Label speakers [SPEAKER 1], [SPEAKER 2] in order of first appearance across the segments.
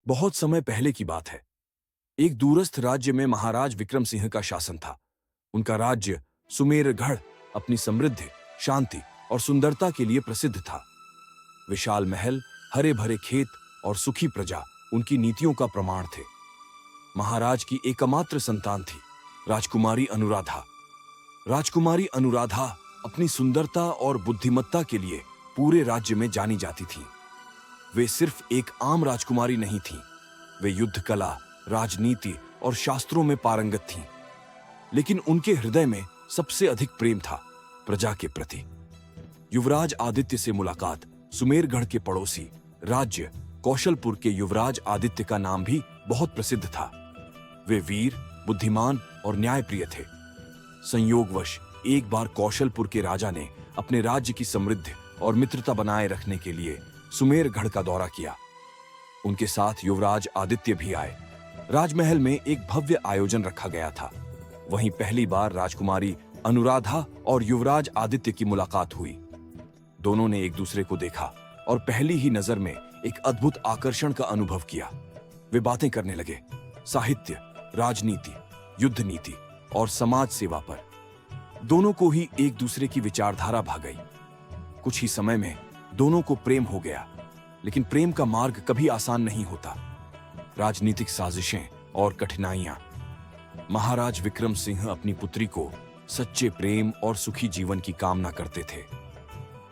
[SPEAKER 1] बहुत समय पहले की बात है। एक दूरस्थ राज्य में महाराज विक्रम सिंह का शासन था। उनका राज्य सुमेरगढ़ अपनी समृद्धि, शांति और सुंदरता के लिए प्रसिद्ध था। विशाल महल, हरे भरे खेत और सुखी प्रजा उनकी नीतियों का प्रमाण थे। महाराज की एकमात्र संतान थी राजकुमारी अनुराधा। राजकुमारी अनुराधा अपनी सुंदरता और बुद्धिमत्ता के लिए पूरे राज्य में जानी जाती थीं। वे सिर्फ एक आम राजकुमारी नहीं थीं, वे युद्ध कला, राजनीति और शास्त्रों में पारंगत थीं। लेकिन उनके हृदय में सबसे अधिक प्रेम था प्रजा के प्रति। युवराज आदित्य से मुलाकात सुमेरगढ़ के पड़ोसी राज्य कौशलपुर के युवराज आदित्य का नाम भी बहुत प्रसिद्ध था। वे वीर, बुद्धिमान और न्यायप्रिय थे। संयोगवश एक बार कौशलपुर के राजा ने अपने राज्य की समृद्धि और मित्रता बनाए रखने के लिए सुमेरगढ़ का दौरा किया। उनके साथ युवराज आदित्य भी आए। राजमहल में एक भव्य आयोजन रखा गया था। वहीं पहली बार राजकुमारी अनुराधा और युवराज आदित्य की मुलाकात हुई। दोनों ने एक दूसरे को देखा और पहली ही नजर में एक अद्भुत आकर्षण का अनुभव किया। वे बातें करने लगे, साहित्य, राजनीति, युद्ध नीति और समाज सेवा पर। दोनों को ही एक दूसरे की विचारधारा भा गई। कुछ ही समय में दोनों को प्रेम हो गया। लेकिन प्रेम का मार्ग कभी आसान नहीं होता। राजनीतिक साजिशें और कठिनाइयां। महाराज विक्रम सिंह अपनी पुत्री को सच्चे प्रेम और सुखी जीवन की कामना करते थे।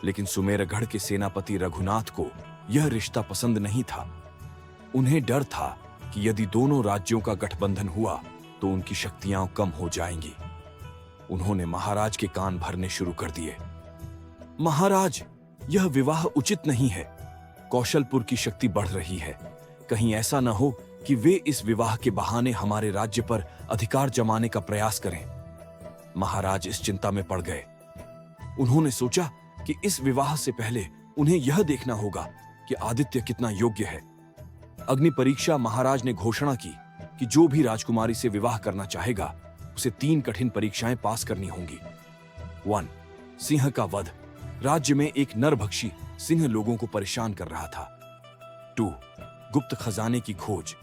[SPEAKER 1] लेकिन सुमेरगढ़ के सेनापति रघुनाथ को यह रिश्ता पसंद नहीं था। उन्हें डर था कि यदि दोनों राज्यों का गठबंधन हुआ तो उनकी शक्तियां कम हो जाएंगी। उन्होंने महाराज के कान भरने शुरू कर दिए। महाराज, यह विवाह उचित नहीं है। कौशलपुर की शक्ति बढ़ रही है। कहीं ऐसा न हो कि वे इस विवाह के बहाने हमारे राज्य पर अधिकार जमाने का प्रयास करें। महाराज इस चिंता में पड़ गए। उन्होंने सोचा कि इस विवाह से पहले उन्हें यह देखना होगा कि आदित्य कितना योग्य है। अग्नि परीक्षा महाराज ने घोषणा की कि जो भी राजकुमारी से विवाह करना चाहेगा उसे 3 कठिन परीक्षाएं पास करनी होंगी। 1. सिंह का वध। राज्य में एक नरभक्षी सिंह लोगों को परेशान कर रहा था। 2. गुप्त खजाने की खोज।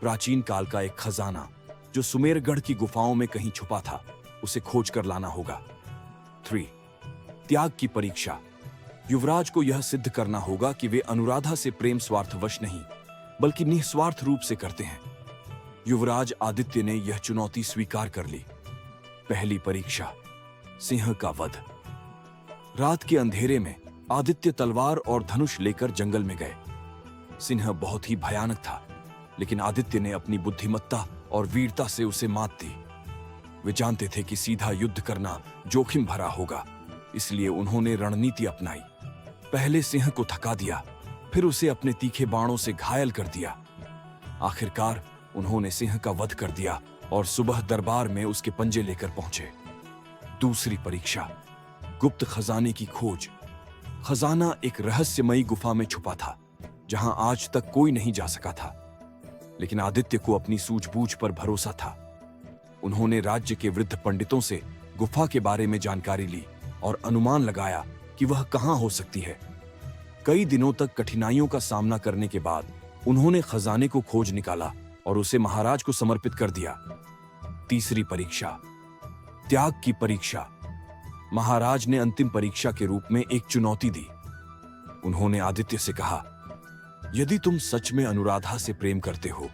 [SPEAKER 1] प्राचीन काल का एक खजाना जो सुमेरगढ़ की गुफाओं में कहीं छुपा था, उसे खोज कर लाना होगा। 3. त्याग की परीक्षा। युवराज को यह सिद्ध करना होगा कि वे अनुराधा से प्रेम स्वार्थवश नहीं बल्कि निस्वार्थ रूप से करते हैं। युवराज आदित्य ने यह चुनौती स्वीकार कर ली। पहली परीक्षा, सिंह का वध। रात के अंधेरे में आदित्य तलवार और धनुष लेकर जंगल में गए। सिंह बहुत ही भयानक था, लेकिन आदित्य ने अपनी बुद्धिमत्ता और वीरता से उसे मात दी। वे जानते थे कि सीधा युद्ध करना जोखिम भरा होगा, इसलिए उन्होंने रणनीति अपनाई। पहले सिंह को थका दिया, फिर उसे अपने तीखे बाणों से घायल कर दिया। आखिरकार उन्होंने सिंह का वध कर दिया और सुबह दरबार में उसके पंजे लेकर पहुंचे। दूसरी परीक्षा, गुप्त खजाने की खोज। खजाना एक रहस्यमयी गुफा में छुपा था, जहां आज तक कोई नहीं जा सका था। लेकिन आदित्य को अपनी सूझबूझ पर भरोसा था। उन्होंने राज्य के वृद्ध पंडितों से गुफा के बारे में जानकारी ली और अनुमान लगाया कि वह कहां हो सकती है। कई दिनों तक कठिनाइयों का सामना करने के बाद उन्होंने खजाने को खोज निकाला और उसे महाराज को समर्पित कर दिया। तीसरी परीक्षा, त्याग की परीक्षा। महाराज ने अंतिम परीक्षा के रूप में एक चुनौती दी। उन्होंने आदित्य से कहा, यदि तुम सच में अनुराधा से प्रेम करते हो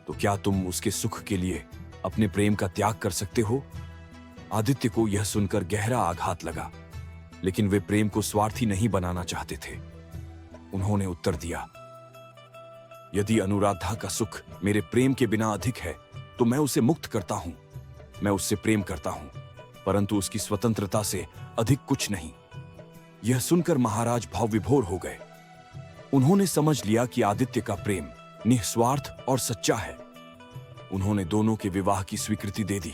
[SPEAKER 1] तो क्या तुम उसके सुख के लिए अपने प्रेम का त्याग कर सकते हो? आदित्य को यह सुनकर गहरा आघात लगा, लेकिन वे प्रेम को स्वार्थी नहीं बनाना चाहते थे। उन्होंने उत्तर दिया, यदि अनुराधा का सुख मेरे प्रेम के बिना अधिक है तो मैं उसे मुक्त करता हूं। मैं उससे प्रेम करता हूं, परंतु उसकी स्वतंत्रता से अधिक कुछ नहीं। यह सुनकर महाराज भावविभोर हो गए। उन्होंने समझ लिया कि आदित्य का प्रेम निस्वार्थ और सच्चा है। उन्होंने दोनों के विवाह की स्वीकृति दे दी।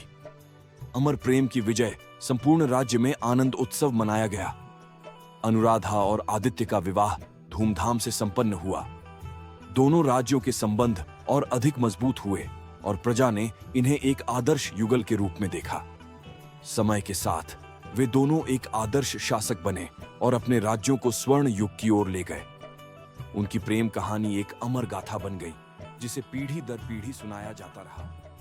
[SPEAKER 1] अमर प्रेम की विजय संपूर्ण राज्य में आनंद उत्सव मनाया गया। अनुराधा और आदित्य का विवाह धूमधाम से संपन्न हुआ। दोनों राज्यों के संबंध और अधिक मजबूत हुए और प्रजा ने इन्हें एक आदर्श युगल के रूप में देखा। समय के साथ वे दोनों एक आदर्श शासक बने और अपने राज्यों को स्वर्ण युग की ओर ले गए। उनकी प्रेम कहानी एक अमर गाथा बन गई। जिसे पीढ़ी दर पीढ़ी सुनाया जाता रहा।